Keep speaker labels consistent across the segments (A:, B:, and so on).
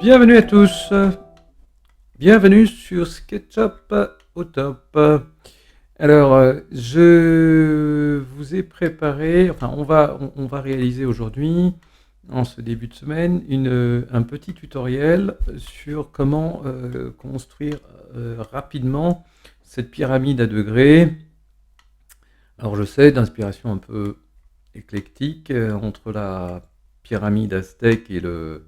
A: Bienvenue à tous, bienvenue sur SketchUp au top. Alors, je vous ai préparé, enfin on va réaliser aujourd'hui, en ce début de semaine, un petit tutoriel sur comment construire rapidement cette pyramide à degrés. Alors je sais, d'inspiration un peu éclectique, entre la pyramide aztèque et le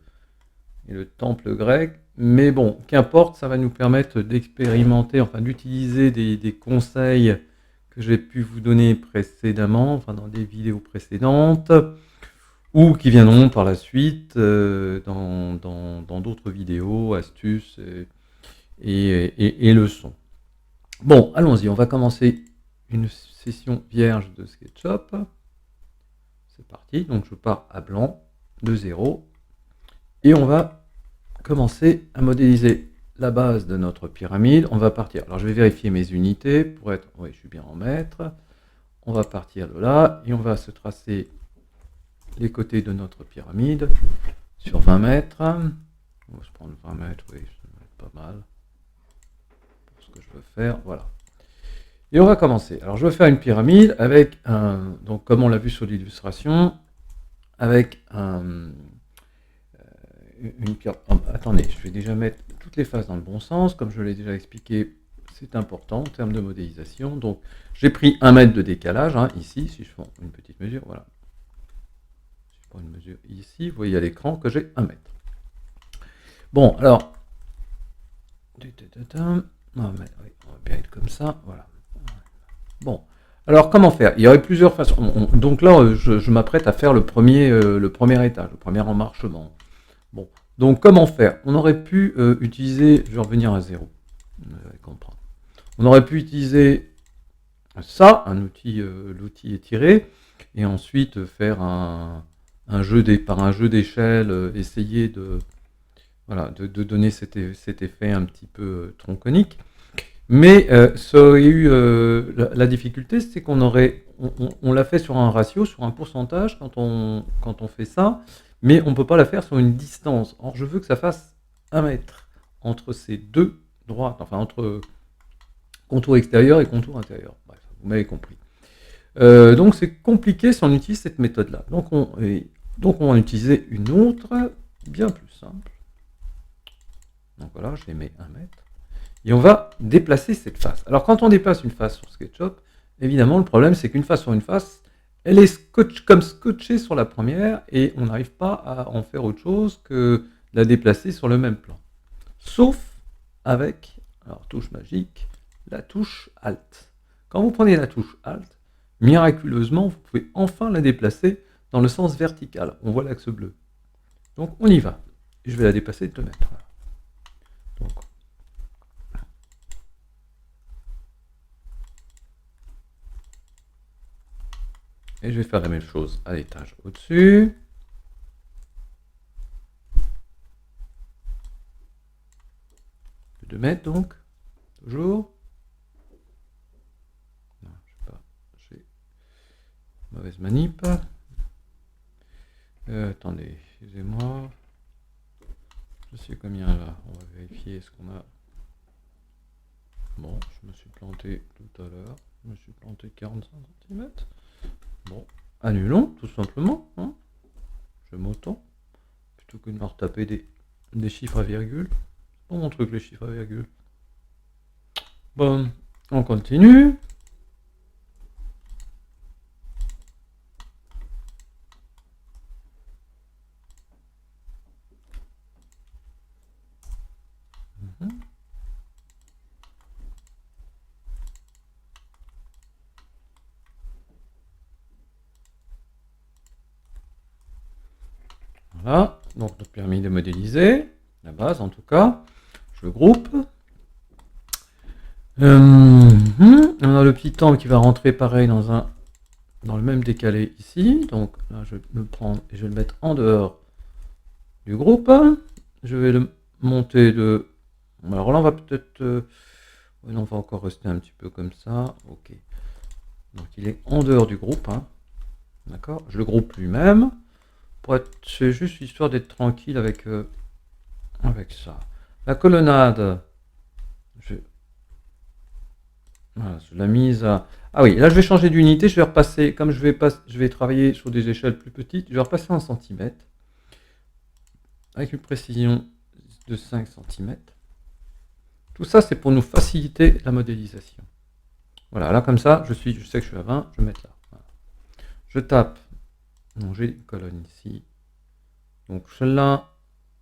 A: temple grec, mais bon, qu'importe, ça va nous permettre d'expérimenter, enfin d'utiliser des conseils que j'ai pu vous donner précédemment, enfin dans des vidéos précédentes, ou qui viendront par la suite dans d'autres vidéos, astuces et leçons. Bon, allons-y, on va commencer une session vierge de SketchUp. C'est parti, donc je pars à blanc, de 0, et on va commencer à modéliser la base de notre pyramide. On va partir, alors je vais vérifier mes unités pour être, oui, je suis bien en mètres. On va partir de là et on va se tracer les côtés de notre pyramide sur 20 mètres. On va se prendre 20 mètres, oui, c'est pas mal pour ce que je veux faire, voilà. Et on va commencer. Alors je vais faire une pyramide avec un, donc comme on l'a vu sur l'illustration, avec une pierre. Oh, attendez, je vais déjà mettre toutes les faces dans le bon sens, comme je l'ai déjà expliqué, c'est important en termes de modélisation. Donc j'ai pris 1 mètre de décalage, hein, ici, si je fais une petite mesure, voilà. Si je prends une mesure ici, vous voyez à l'écran que j'ai 1 mètre. Bon, alors, on va bien être comme ça, voilà. Bon, alors comment faire? Il y aurait plusieurs façons. Donc là, je m'apprête à faire le premier étage, le premier emmarchement. Bon, donc comment faire? On aurait pu utiliser, je vais revenir à 0, vous allez comprendre. On aurait pu utiliser ça, l'outil étiré, et ensuite faire par un jeu d'échelle, essayer de donner cet effet un petit peu tronconique. Mais ça aurait eu la difficulté, c'est qu'on l'a fait sur un ratio, sur un pourcentage quand on fait ça, mais on ne peut pas la faire sur une distance. Or, je veux que ça fasse 1 mètre entre ces deux droites, enfin entre contour extérieur et contour intérieur. Bref, vous m'avez compris. Donc c'est compliqué si on utilise cette méthode-là. Donc on va utiliser une autre, bien plus simple. Donc voilà, je les mets 1 mètre. Et on va déplacer cette face. Alors quand on déplace une face sur SketchUp, évidemment le problème c'est qu'une face sur une face, elle est scotchée sur la première et on n'arrive pas à en faire autre chose que la déplacer sur le même plan. Sauf avec, alors touche magique, la touche Alt. Quand vous prenez la touche Alt, miraculeusement vous pouvez enfin la déplacer dans le sens vertical. On voit l'axe bleu. Donc on y va. Je vais la déplacer de 2 mètres. Voilà. Donc, et je vais faire la même chose à l'étage au-dessus. De 2 mètres donc, toujours. Non, je sais pas, j'ai mauvaise manip. Attendez, excusez-moi. Je sais combien là, on va vérifier ce qu'on a. Bon, je me suis planté tout à l'heure. Je me suis planté 45 cm. Bon, annulons tout simplement. Hein. Je m'autant. Plutôt que de me retaper des chiffres à virgule. C'est pas mon truc les chiffres à virgule. Bon, on continue. Voilà, donc notre pyramide est modélisée, la base en tout cas. Je groupe. On a le petit temple qui va rentrer pareil dans le même décalé ici. Donc là, je vais le prendre et je vais le mettre en dehors du groupe. Je vais le monter de... Alors là, on va peut-être... on va encore rester un petit peu comme ça. Ok. Donc il est en dehors du groupe. Hein. D'accord. Je le groupe lui-même. C'est juste histoire d'être tranquille avec avec ça. La colonnade, voilà, je l'ai mise à... Ah oui, là je vais changer d'unité, je vais repasser, comme je vais travailler sur des échelles plus petites, je vais repasser en centimètres, avec une précision de 5 centimètres. Tout ça, c'est pour nous faciliter la modélisation. Voilà, là comme ça, je sais que je suis à 20, je vais mettre là. Voilà. Je tape, donc j'ai une colonne ici. Donc celle-là,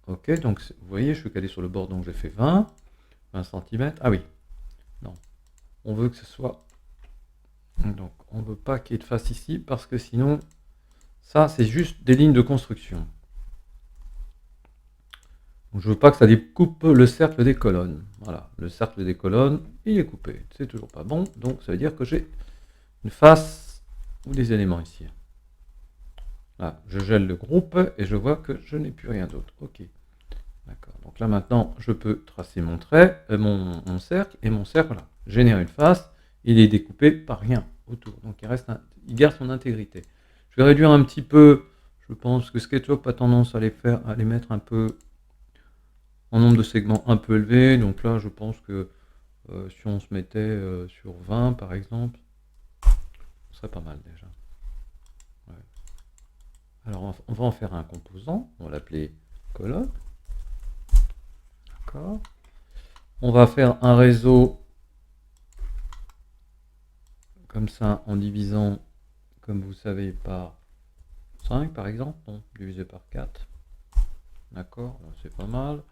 A: ok, donc vous voyez, je suis calé sur le bord, donc j'ai fait 20 cm. Ah oui, non, on veut que ce soit... Donc on ne veut pas qu'il y ait de face ici, parce que sinon, ça c'est juste des lignes de construction. Donc je veux pas que ça découpe le cercle des colonnes. Voilà, le cercle des colonnes, il est coupé. C'est toujours pas bon, donc ça veut dire que j'ai une face ou des éléments ici. Là, je gèle le groupe et je vois que je n'ai plus rien d'autre. Ok, d'accord. Donc là maintenant, je peux tracer mon trait, mon cercle, et mon cercle, voilà, génère une face. Il est découpé par rien autour, donc il garde son intégrité. Je vais réduire un petit peu. Je pense que SketchUp a tendance à les mettre un peu en nombre de segments un peu élevé. Donc là, je pense que si on se mettait sur 20 par exemple, ce serait pas mal déjà. Ouais. Alors on va en faire un composant, on va l'appeler colonne. D'accord. On va faire un réseau comme ça en divisant, comme vous savez, par 5 par exemple, non, divisé par 4. D'accord, c'est pas mal.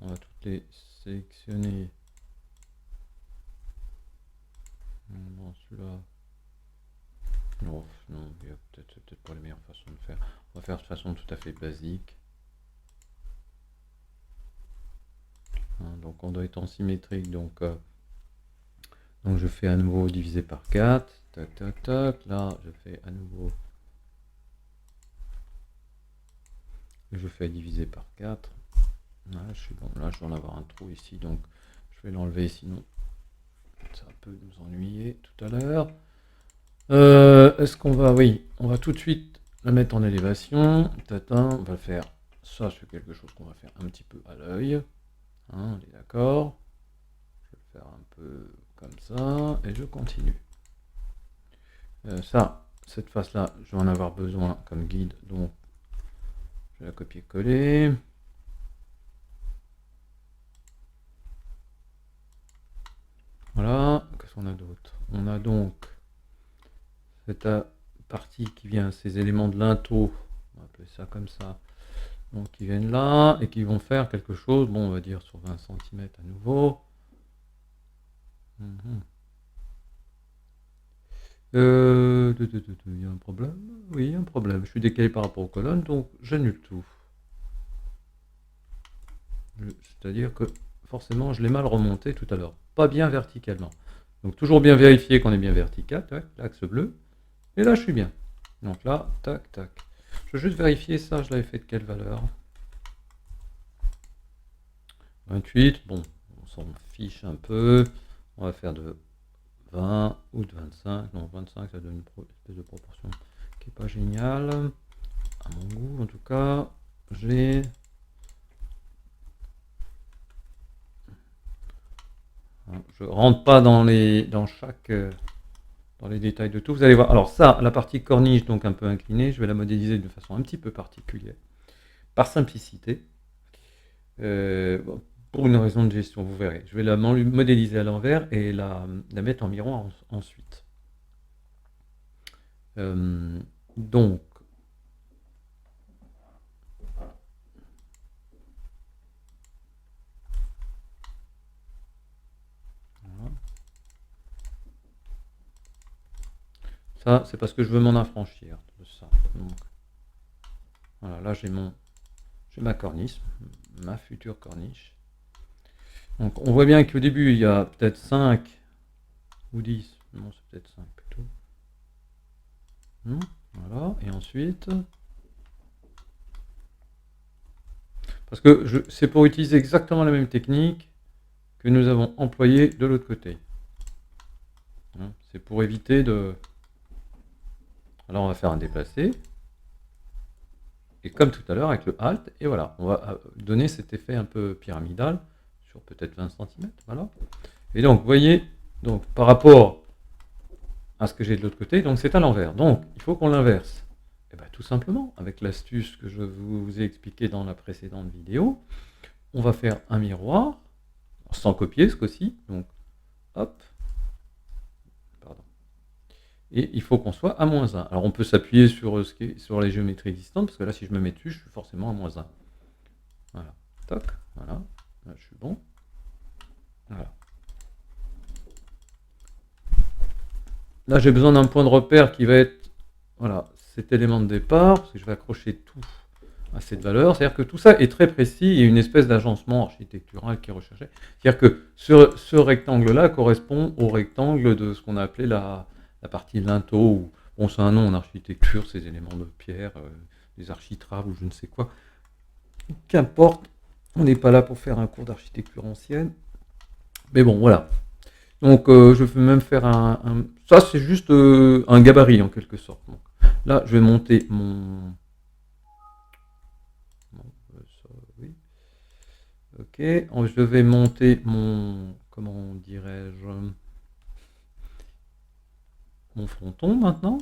A: On va toutes les sélectionner. Non, celui-là. Non, il y a peut-être pas les meilleures façons de faire. On va faire de façon tout à fait basique. Donc on doit être en symétrique, donc je fais à nouveau divisé par 4. Tac, tac, tac. Là, je fais à nouveau. Je fais diviser par 4. Là, là, je vais en avoir un trou ici, donc je vais l'enlever, sinon ça peut nous ennuyer tout à l'heure. Est-ce qu'on va... Oui, on va tout de suite la mettre en élévation. Tatin, on va faire... Ça, c'est quelque chose qu'on va faire un petit peu à l'œil. Hein, on est d'accord. Je vais le faire un peu comme ça, et je continue. Cette face-là, je vais en avoir besoin comme guide, donc je vais la copier-coller. Voilà, qu'est-ce qu'on a d'autre? On a donc cette partie qui vient, ces éléments de linteau, on va appeler ça comme ça, donc qui viennent là et qui vont faire quelque chose, bon on va dire sur 20 cm à nouveau. Il y a un problème? Oui, il y a un problème, je suis décalé par rapport aux colonnes, donc j'annule tout. C'est-à-dire que forcément je l'ai mal remonté tout à l'heure, pas bien verticalement. Donc toujours bien vérifier qu'on est bien vertical, l'axe bleu, et là je suis bien. Donc là, tac, tac. Je vais juste vérifier ça, je l'avais fait de quelle valeur? 28, bon, on s'en fiche un peu. On va faire de 20 ou de 25. Non, 25, ça donne une espèce de proportion qui n'est pas géniale. À mon goût, en tout cas, j'ai... Je rentre pas dans les détails de tout. Vous allez voir. Alors ça, la partie corniche, donc un peu inclinée, je vais la modéliser de façon un petit peu particulière, par simplicité. Pour une raison de gestion, vous verrez. Je vais la modéliser à l'envers et la mettre en miroir ensuite. Donc, voilà. Ça, c'est parce que je veux m'en affranchir de ça. Donc, voilà, là j'ai ma corniche, ma future corniche. Donc on voit bien qu'au début il y a peut-être 5 ou 10, non c'est peut-être 5 plutôt. Voilà, et ensuite... Parce que c'est pour utiliser exactement la même technique que nous avons employée de l'autre côté. C'est pour éviter de... Alors on va faire un déplacé. Et comme tout à l'heure avec le Alt, et voilà, on va donner cet effet un peu pyramidal sur peut-être 20 cm, voilà. Et donc, vous voyez, donc, par rapport à ce que j'ai de l'autre côté, donc c'est à l'envers. Donc, il faut qu'on l'inverse. Et bien, tout simplement, avec l'astuce que je vous ai expliquée dans la précédente vidéo, on va faire un miroir, sans copier ce coup-ci, donc, hop, pardon. Et il faut qu'on soit à -1. Alors, on peut s'appuyer sur les géométries existantes, parce que là, si je me mets dessus, je suis forcément à -1. Voilà, toc, voilà, là, je suis bon. Voilà. Là, j'ai besoin d'un point de repère qui va être, voilà, cet élément de départ, parce que je vais accrocher tout à cette valeur. C'est-à-dire que tout ça est très précis, il y a une espèce d'agencement architectural qui est recherché. C'est-à-dire que ce rectangle-là correspond au rectangle de ce qu'on a appelé la partie linteau, ou bon, c'est un nom en architecture, ces éléments de pierre, des architraves ou je ne sais quoi. Qu'importe, on n'est pas là pour faire un cours d'architecture ancienne. Mais bon, voilà. Donc, je vais même faire ça, c'est juste un gabarit en quelque sorte. Donc, là, je vais monter mon. Ça, oui. Ok. Je vais monter mon. Comment dirais-je? Mon fronton maintenant.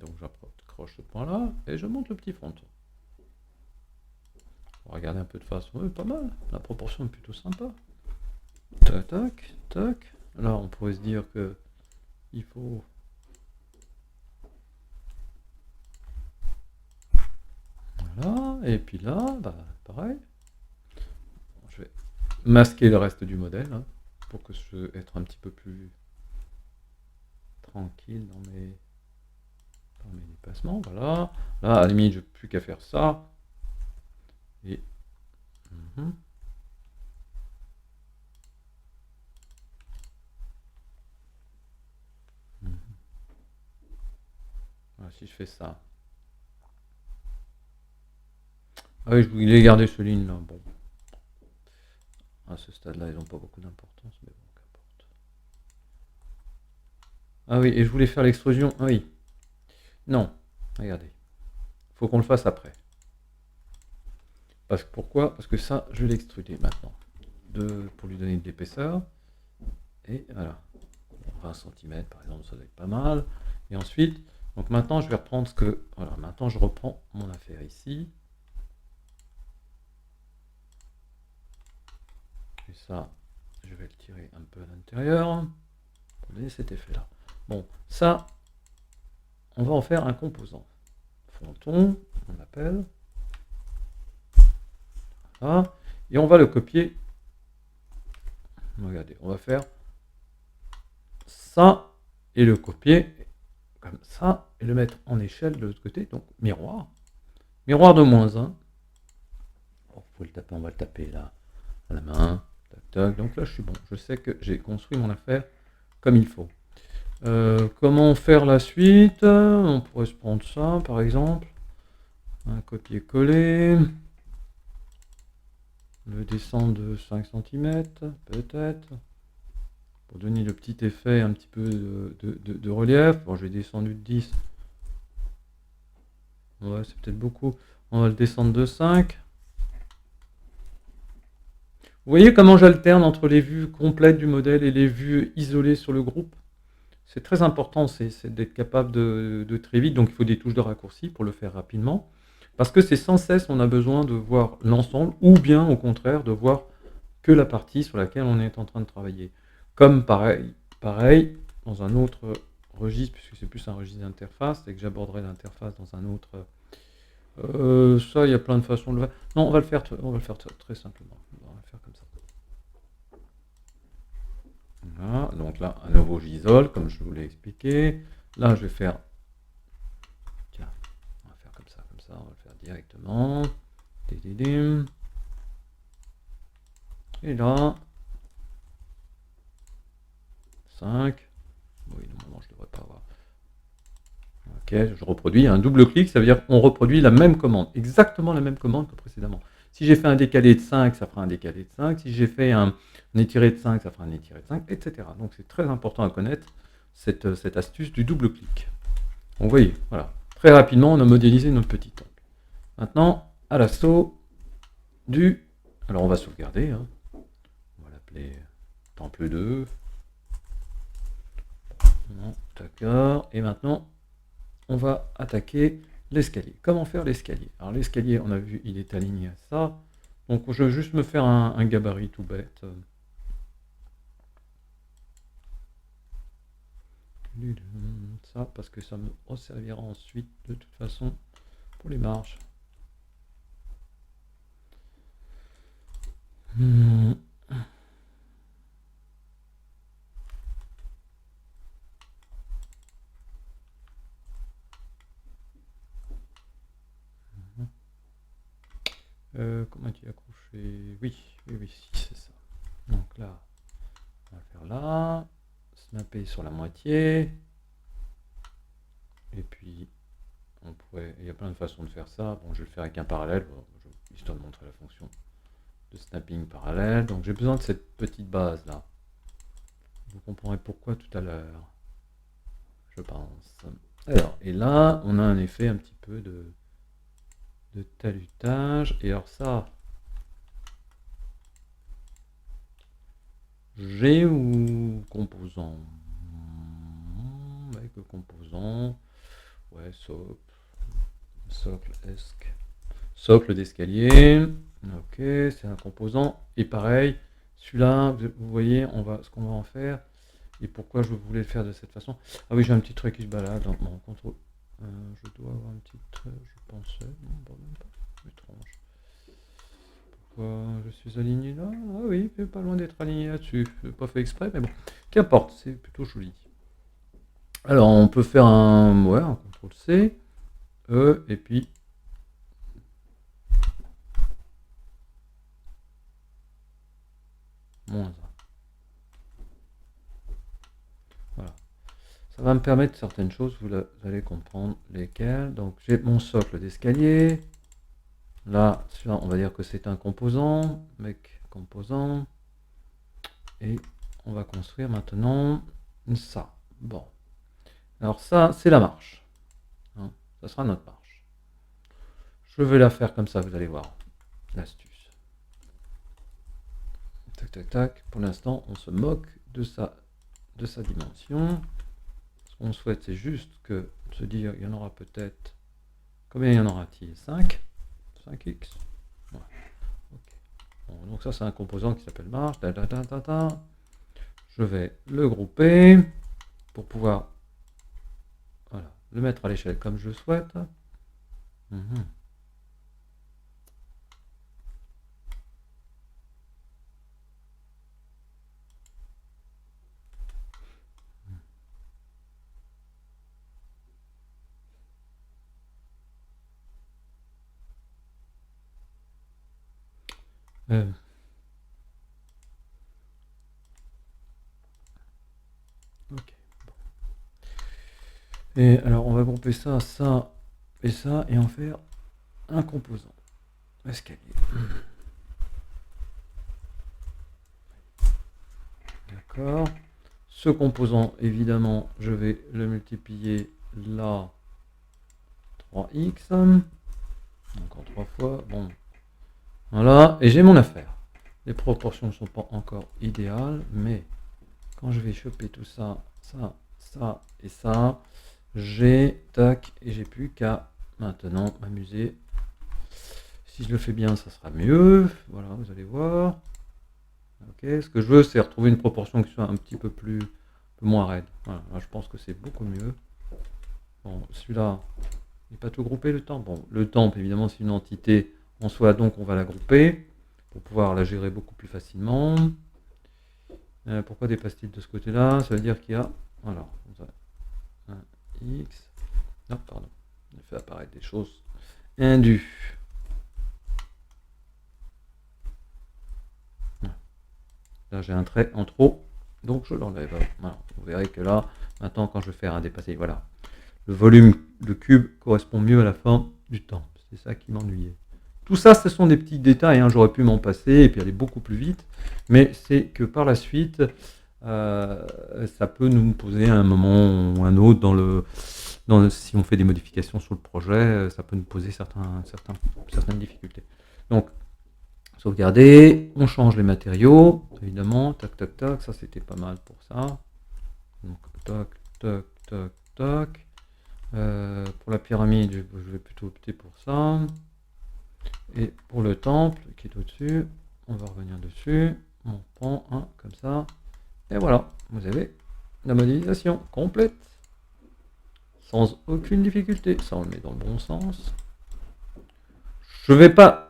A: Donc, j'accroche ce point-là et je monte le petit fronton. On va regarder un peu de face. Oui, pas mal. La proportion est plutôt sympa. Tac, tac, tac. Là, on pourrait se dire que il faut. Voilà. Et puis là, bah, pareil. Je vais masquer le reste du modèle hein, pour que je être un petit peu plus tranquille dans mes déplacements. Voilà. Là, à la limite, je n'ai plus qu'à faire ça. Et. Voilà, si je fais ça. Ah oui, je voulais garder ce ligne là. Bon. À ce stade-là, ils n'ont pas beaucoup d'importance, mais bon, qu'importe. Ah oui, et je voulais faire l'extrusion. Ah oui. Non, regardez. Il faut qu'on le fasse après. Pourquoi? Parce que ça, je vais l'extruder maintenant. Pour lui donner de l'épaisseur. Et voilà. 20 cm par exemple, ça doit être pas mal. Et ensuite, donc maintenant, je vais reprendre ce que. Voilà, maintenant, je reprends mon affaire ici. Et ça, je vais le tirer un peu à l'intérieur pour donner cet effet-là. Bon, ça, on va en faire un composant. Fronton, on l'appelle. Voilà. Et on va le copier. Regardez, on va faire ça et le copier comme ça et le mettre en échelle de l'autre côté. Donc, miroir. Miroir de -1. Oh, faut le taper, on va le taper là à la main. Tac, tac. Donc là, je suis bon. Je sais que j'ai construit mon affaire comme il faut. Comment faire la suite? On pourrait se prendre ça, par exemple. Un copier-coller. Le descendre de 5 cm, peut-être. Pour donner le petit effet un petit peu de relief. Bon, je vais descendre de 10. Ouais, c'est peut-être beaucoup. On va le descendre de 5. Vous voyez comment j'alterne entre les vues complètes du modèle et les vues isolées sur le groupe? C'est très important, c'est d'être capable de très vite. Donc il faut des touches de raccourci pour le faire rapidement. Parce que c'est sans cesse, on a besoin de voir l'ensemble, ou bien au contraire, de voir que la partie sur laquelle on est en train de travailler. Comme pareil dans un autre registre, puisque c'est plus un registre d'interface, et que j'aborderai l'interface dans un autre. Ça, il y a plein de façons de le faire. Non, on va le faire très simplement. On va le faire comme ça. Voilà, donc là, à nouveau, j'isole, comme je vous l'ai expliqué. Là, je vais faire. Tiens, on va faire comme ça, on va le faire directement. Et là, 5. Oui, normalement, je ne devrais pas avoir. Ok, je reproduis. Un double clic, ça veut dire qu'on reproduit la même commande, exactement la même commande que précédemment. Si j'ai fait un décalé de 5, ça fera un décalé de 5. Si j'ai fait un étiré de 5, ça fera un étiré de 5, etc. Donc c'est très important à connaître cette astuce du double clic. Donc vous voyez, voilà. Très rapidement, on a modélisé notre petit temple. Maintenant, à l'assaut du... Alors on va sauvegarder. Hein. On va l'appeler temple 2. D'accord. Et maintenant, on va attaquer l'escalier. Comment faire l'escalier? Alors l'escalier, on a vu, il est aligné à ça. Donc je vais juste me faire un gabarit tout bête. Ça, parce que ça me resservira ensuite, de toute façon, pour les marges. Comment tu accroché? Oui, c'est ça. Donc là, on va faire là, snapper sur la moitié, et puis on pourrait, il y a plein de façons de faire ça. Bon, je vais le faire avec un parallèle, histoire de montrer la fonction de snapping parallèle. Donc j'ai besoin de cette petite base là. Vous comprendrez pourquoi tout à l'heure, je pense. Alors, et là, on a un effet un petit peu de talutage. Et alors ça, G ou composant? Avec le composant, ouais, socle d'escalier. Ok, c'est un composant. Et pareil, celui-là, vous voyez, ce qu'on va en faire. Et pourquoi je voulais le faire de cette façon? Ah oui, j'ai un petit trait qui se balade dans mon contrôle. Je dois avoir un petit trait, je pensais. Non, pas même pas. Étrange. Pourquoi je suis aligné là? Ah oui, pas loin d'être aligné là-dessus. Je n'ai pas fait exprès, mais bon. Qu'importe, c'est plutôt joli. Alors, on peut faire un CTRL C, E, et puis -1. Voilà. Ça va me permettre certaines choses, vous allez comprendre lesquelles. Donc, j'ai mon socle d'escalier. Là, celui-là, on va dire que c'est un composant. Composant. Et on va construire maintenant ça. Bon. Alors ça, c'est la marche. Hein, ça sera notre marche. Je vais la faire comme ça, vous allez voir. L'astuce. Tac, tac, tac. Pour l'instant, on se moque de sa dimension. Ce qu'on souhaite, c'est juste que se dire, il y en aura peut-être... Combien y en aura-t-il? 5 5x. Ouais. Okay. Bon, donc ça, c'est un composant qui s'appelle marche. Je vais le grouper pour pouvoir le mettre à l'échelle comme je le souhaite. Ok. Et alors, on va grouper ça, ça et ça, et en faire un composant. Escalier. D'accord. Ce composant, évidemment, je vais le multiplier là 3x. Encore 3 fois. Bon. Voilà. Et j'ai mon affaire. Les proportions ne sont pas encore idéales, mais quand je vais choper tout ça, ça, ça et ça, j'ai tac, et j'ai plus qu'à maintenant m'amuser. Si je le fais bien, ça sera mieux. Voilà, vous allez voir. Ok, ce que je veux, c'est retrouver une proportion qui soit un petit peu moins raide. Voilà, là, je pense que c'est beaucoup mieux. Bon, celui-là, il n'est pas tout groupé, le temple. Bon, le temple, évidemment, c'est une entité en soi, donc on va la grouper pour pouvoir la gérer beaucoup plus facilement. Pourquoi dépasse-t-il de ce côté-là? Ça veut dire qu'il y a... Alors, un X... Non, pardon. On a fait apparaître des choses indues. Là, j'ai un trait en trop, donc je l'enlève. Voilà. Vous verrez que là, maintenant, quand je vais faire un dépassé, voilà. Le volume, le cube, correspond mieux à la forme du temple. C'est ça qui m'ennuyait. Tout ça, ce sont des petits détails, hein, j'aurais pu m'en passer et puis aller beaucoup plus vite, mais c'est que par la suite, ça peut nous poser à un moment ou un autre si on fait des modifications sur le projet, ça peut nous poser certaines difficultés. Donc, sauvegarder, on change les matériaux, évidemment, tac, tac, tac, ça c'était pas mal pour ça. Donc, tac, tac, tac, tac. Pour la pyramide, je vais plutôt opter pour ça. Et pour le temple qui est au-dessus, on va revenir dessus. On prend un comme ça. Et voilà, vous avez la modélisation complète. Sans aucune difficulté. Ça, on le met dans le bon sens. Je ne vais pas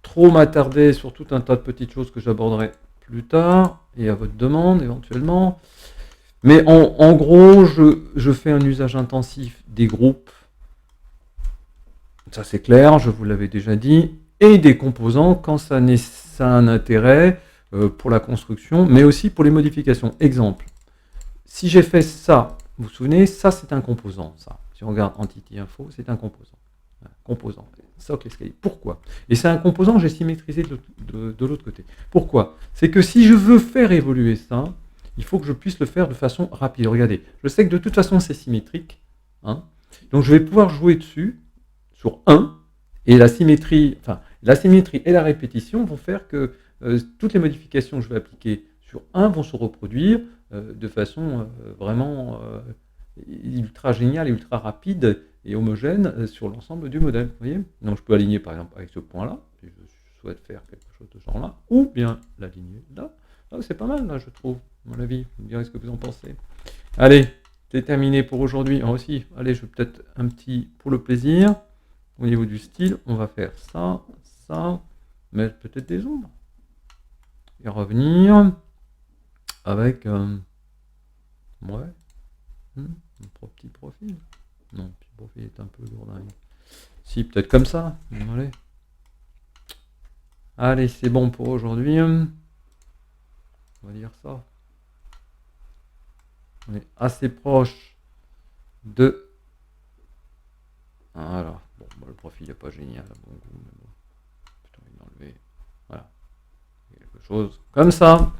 A: trop m'attarder sur tout un tas de petites choses que j'aborderai plus tard et à votre demande éventuellement. Mais en gros, je fais un usage intensif des groupes. Ça c'est clair, je vous l'avais déjà dit. Et des composants quand ça a un intérêt pour la construction, mais aussi pour les modifications. Exemple, si j'ai fait ça, vous vous souvenez, ça c'est un composant. Ça. Si on regarde Entity Info, c'est un composant. Composant, socle escalier. Pourquoi? Et c'est un composant que j'ai symétrisé de l'autre côté. Pourquoi? C'est que si je veux faire évoluer ça, il faut que je puisse le faire de façon rapide. Regardez, je sais que de toute façon c'est symétrique. Hein, donc je vais pouvoir jouer dessus sur 1, et la symétrie et la répétition vont faire que toutes les modifications que je vais appliquer sur 1 vont se reproduire de façon vraiment ultra géniale et ultra rapide et homogène sur l'ensemble du modèle. Vous voyez? Donc je peux aligner par exemple avec ce point-là, si je souhaite faire quelque chose de ce genre-là, ou bien l'aligner là. Ah, c'est pas mal là, je trouve, à mon avis. Vous me direz ce que vous en pensez. Allez, c'est terminé pour aujourd'hui. Aussi, allez, je vais peut-être un petit pour le plaisir. Au niveau du style, on va faire ça, ça, mettre peut-être des ombres. Et revenir avec un petit profil. Non, le petit profil est un peu lourdingue. Si, peut-être comme ça. Allez. Allez, c'est bon pour aujourd'hui. On va dire ça. On est assez proche de... Voilà. Bon, le profil n'est pas génial à bon goût, mais bon. Plutôt envie d'enlever. Voilà. Quelque chose comme ça.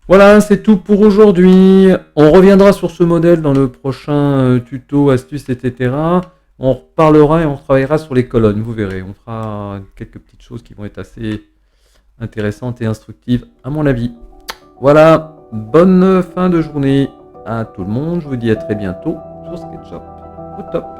A: Voilà, c'est tout pour aujourd'hui. On reviendra sur ce modèle dans le prochain tuto, astuces, etc. On reparlera et on travaillera sur les colonnes, vous verrez. On fera quelques petites choses qui vont être assez intéressantes et instructives, à mon avis. Voilà, bonne fin de journée à tout le monde. Je vous dis à très bientôt sur SketchUp au top.